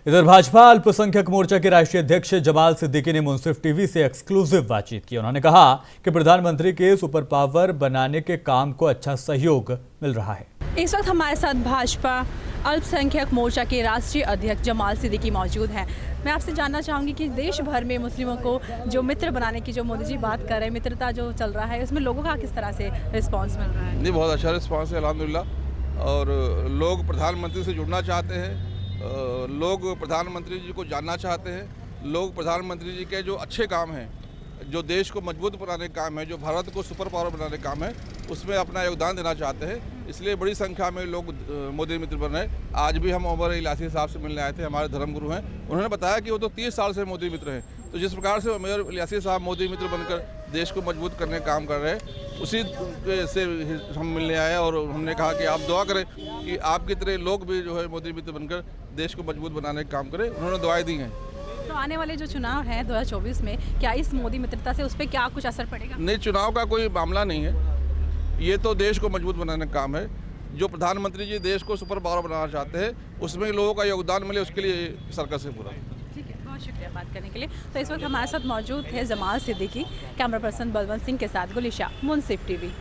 इधर भाजपा अल्पसंख्यक मोर्चा के राष्ट्रीय अध्यक्ष जमाल सिद्दीकी ने मुंसिफ टीवी से एक्सक्लूसिव बातचीत की। उन्होंने कहा कि प्रधानमंत्री के सुपर पावर बनाने के काम को अच्छा सहयोग मिल रहा है। इस वक्त हमारे साथ भाजपा अल्पसंख्यक मोर्चा के राष्ट्रीय अध्यक्ष जमाल सिद्दीकी मौजूद हैं। मैं आपसे जानना चाहूँगी कि देश भर में मुस्लिमों को जो मित्र बनाने की जो मोदी जी बात कर रहे हैं, मित्रता जो चल रहा है, उसमें लोगों का किस तरह से रिस्पांस मिल रहा है? नहीं, बहुत अच्छा रिस्पांस है अल्हम्दुलिल्लाह। और लोग प्रधानमंत्री से जुड़ना चाहते हैं, लोग प्रधानमंत्री जी को जानना चाहते हैं, लोग प्रधानमंत्री जी के जो अच्छे काम हैं, जो देश को मजबूत बनाने का काम है, जो भारत को सुपर पावर बनाने का काम है, उसमें अपना योगदान देना चाहते हैं। इसलिए बड़ी संख्या में लोग मोदी मित्र बन रहे हैं। आज भी हम उमर इलासी साहब से मिलने आए थे, हमारे धर्मगुरु हैं। उन्होंने बताया कि वो तो 30 साल से मोदी मित्र हैं। तो जिस प्रकार से उमर इलासी साहब मोदी मित्र बनकर देश को मजबूत करने का काम कर रहे हैं, उसी से हम मिलने आए और हमने कहा कि आप दुआ करें कि आपकी तरह लोग भी जो है मोदी मित्र बनकर देश को मजबूत बनाने का काम करें। उन्होंने दुआएं दी हैं। तो आने वाले जो चुनाव हैं 2024 में, क्या इस मोदी मित्रता से उस पर क्या कुछ असर पड़ेगा? नहीं, चुनाव का कोई मामला नहीं है। ये तो देश को मजबूत बनाने का काम है। जो प्रधानमंत्री जी देश को सुपर पावर बनाना चाहते हैं, उसमें लोगों का योगदान मिले, उसके लिए सर्कस है पूरा। ठीक है, बहुत शुक्रिया बात करने के लिए। तो इस वक्त हमारे साथ मौजूद है जमाल सिद्दीकी। कैमरा पर्सन बलवंत सिंह के साथ गुलिशा, मुंसिफ टीवी।